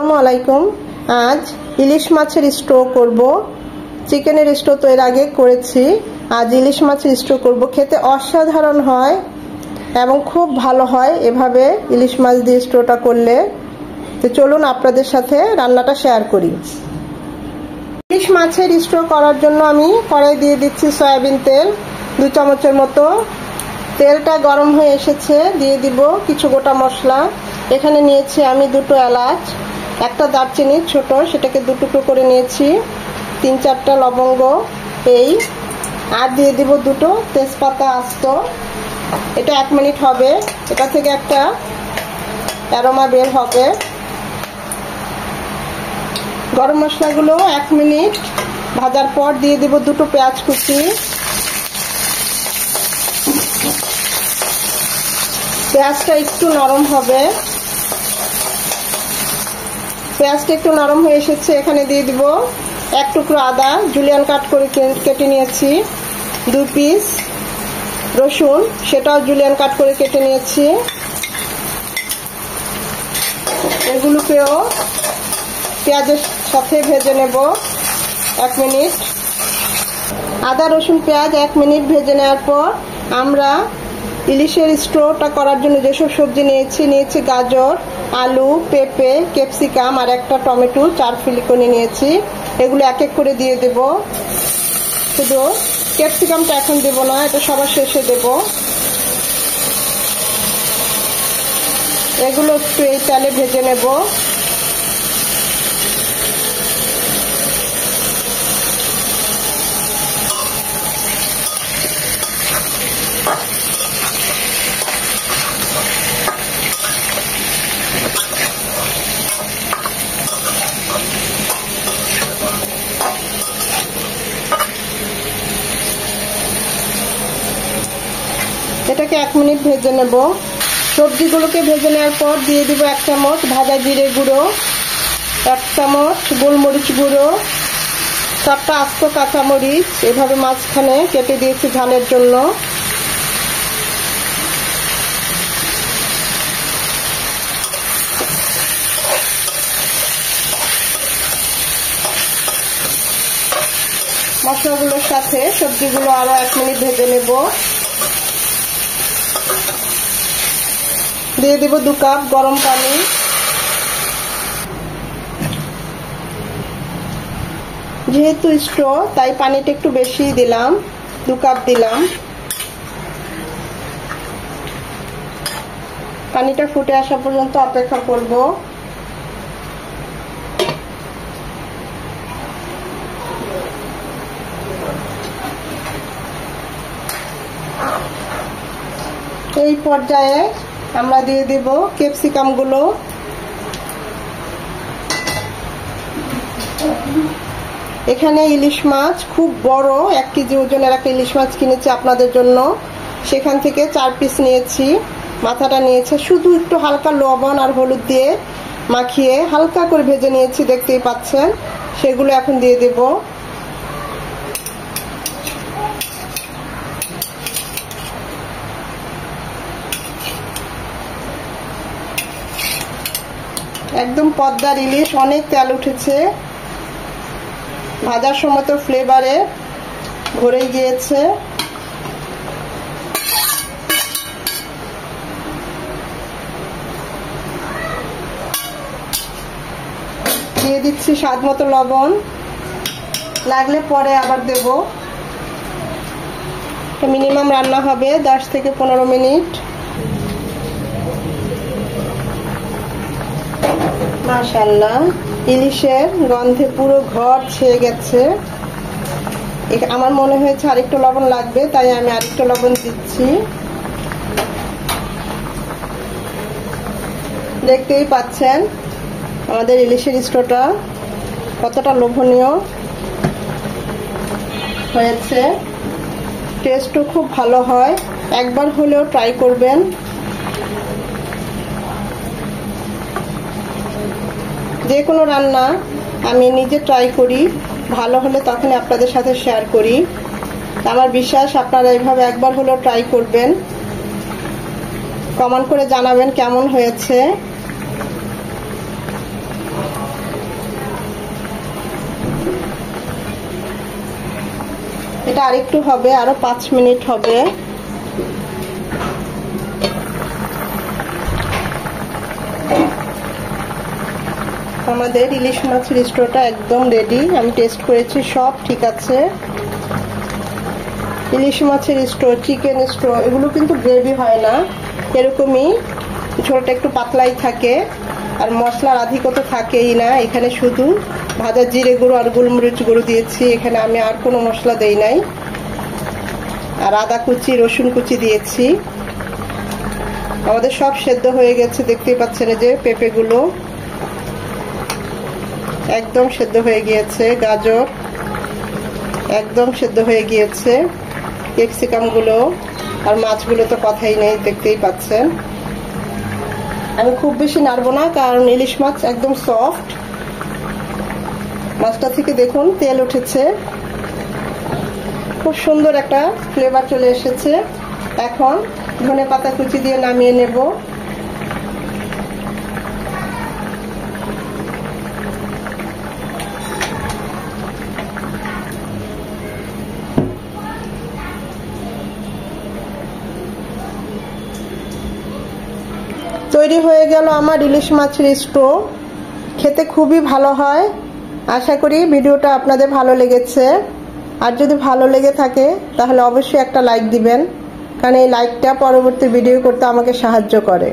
আসসালামু আলাইকুম। আজ ইলিশ মাছের স্টো করব। চিকেনের স্টো তো এর আগে করেছি, আজ ইলিশ মাছের স্টো করব। খেতে অসাধারণ হয় এবং খুব ভালো হয় এভাবে ইলিশ মাছ দিয়ে স্টোটা করলে। তো চলুন আপনাদের সাথে রান্নাটা শেয়ার করি। ইলিশ মাছের স্টো করার জন্য আমি কড়াই দিয়ে দিচ্ছি সয়াবিন তেল 2 চামচের মতো। তেলটা গরম হয়ে এসেছে, দিয়ে দিব কিছু গোটা মশলা। এখানে নিয়েছি আমি 2টো এলাচ, একটা দারচিনি ছোট, সেটাকে 2 টুকরো করে নিয়েছি, 3-4টা লবঙ্গ এই, আর দিয়ে দিব 2টো তেজপাতা আস্ত। এটা 1 মিনিট হবে, এটা থেকে একটা অ্যারোমা বের হবে। গরম মশলাগুলো 1 মিনিট ভাজার পর দিয়ে দিব 2টো পেঁয়াজ কুচি। পেঁয়াজটা একটু নরম হবে, পেঁয়াজটা একটু নরম হয়ে এসেছে। এখানে দিয়ে দিব 1 টুকরো আদা জুলিয়ান কাট করে কেটে নিয়েছি, 2 পিস রসুন, সেটাও জুলিয়ান কাট করে কেটে নিয়েছি। এগুলোকেও পেঁয়াজের সাথে ভেজে নেব 1 মিনিট। আদা রসুন পেঁয়াজ 1 মিনিট ভেজে নেওয়ার পর আমরা ইলিশের স্টোটা করার জন্য যেসব সবজি নিয়েছি গাজর, আলু, পেঁপে, ক্যাপসিকাম আর একটা টমেটো 4 ফিলিকনি নিয়েছি। এগুলো এক এক করে দিয়ে দেব। শুধু ক্যাপসিকামটা এখন দেব না, এটা সবার শেষে দেব। এগুলো একটু এই তেলে ভেজে নেব। এটাকে 1 মিনিট ভেজে নেব। সবজিগুলোকে ভেজে নেওয়ার পর দিয়ে দিব 1 চামচ ভাজা জিরে গুঁড়ো, 1 চামচ গোলমরিচ গুঁড়ো, 4টা আস্ত কাঁচামরিচ এভাবে মাঝখানে কেটে দিয়েছি ঝালের জন্য। মশলাগুলোর সাথে সবজিগুলো আরো 1 মিনিট ভেজে নেব। দিয়ে দেব 2 কাপ গরম পানি। যেহেতু স্টো তাই পানিটা একটু বেশি দিলাম, 2 কাপ দিলাম। পানিটা ফুটে আসা পর্যন্ত অপেক্ষা করব। এই পর্যায়ে আমরা দিয়ে দেব ক্যাপসিকাম গুলো। এখানে ইলিশ মাছ খুব বড় 1 কেজি ওজনের একটা ইলিশ মাছ কিনেছি আপনাদের জন্য, সেখান থেকে 4 পিস নিয়েছি। মাথাটা নিয়েছে, শুধু একটু হালকা লবণ আর হলুদ দিয়ে মাখিয়ে হালকা করে ভেজে নিয়েছি, দেখতেই পাচ্ছেন। সেগুলো এখন দিয়ে দেব। একদম পদ্মার ইলিশ, অনেক তেল উঠেছে, ভাজার সময় তো ফ্লেভারে ভরে গিয়েছে। দিয়ে দিচ্ছি স্বাদ মতো লবণ, লাগলে পরে আবার দেব। মিনিমাম রান্না হবে 10 থেকে 15 মিনিট। মাশাআল্লাহ, ইলিশের গন্ধে পুরো ঘর ছেয়ে গেছে। আমার মনে হয়েছে আরেকটু লবণ লাগবে, তাই আমি আরেকটু লবণ দিচ্ছি। দেখতেই পাচ্ছেন আমাদের ইলিশের স্টোটা কতটা লোভনীয় হয়েছে। টেস্টও খুব ভালো হয়, একবার হলেও ট্রাই করবেন। যে কোনো রান্না আমি নিজে ট্রাই করি, ভালো হলে তখন আপনাদের সাথে শেয়ার করি। আমার বিশ্বাস আপনারা এইভাবে একবার হলেও ট্রাই করবেন। কমেন্ট করে জানাবেন কেমন হয়েছে। এটা আরেকটু হবে, আরো 5 মিনিট হবে। আমাদের ইলিশ মাছের স্টোটা একদম রেডি। আমি টেস্ট করেছি, সব ঠিক আছে। ইলিশ মাছের স্টো, চিকেন স্টো এগুলো কিন্তু গ্রেভি হয় না, এরকমই ঝোলটা একটু পাতলাই থাকে। আর মশলার আধিক্যতা থাকেই না। এখানে শুধু ভাজা জিরে গুঁড়ো আর গোলমরিচ গুঁড়ো দিয়েছি, এখানে আমি আর কোনো মশলা দেই নাই। আর আদা কুচি, রসুন কুচি দিয়েছি। আমাদের সব সেদ্ধ হয়ে গেছে, দেখতেই পাচ্ছেন যে পেঁপেগুলো একদম সেদ্ধ হয়ে গিয়েছে, গাজর একদম সেদ্ধ হয়ে গিয়েছে, ক্যাপসিকাম গুলো আর মাছগুলো তো কথাই নেই, দেখতেই পাচ্ছেন। আমি খুব বেশি নাড়বো না, কারণ ইলিশ মাছ একদম সফট। মাছটা থেকে দেখুন তেল উঠেছে, খুব সুন্দর একটা ফ্লেভার চলে এসেছে। এখন ধনেপাতা কুচি দিয়ে নামিয়ে নেব। তৈরি হয়ে গেল আমার ইলিশ মাছের স্টো। খেতে খুবই ভালো হয়। আশা করি ভিডিওটা আপনাদের ভালো লেগেছে। আর যদি ভালো লেগে থাকে তাহলে অবশ্যই একটা লাইক দিবেন, কারণ এই লাইকটা পরবর্তী ভিডিও করতে আমাকে সাহায্য করে।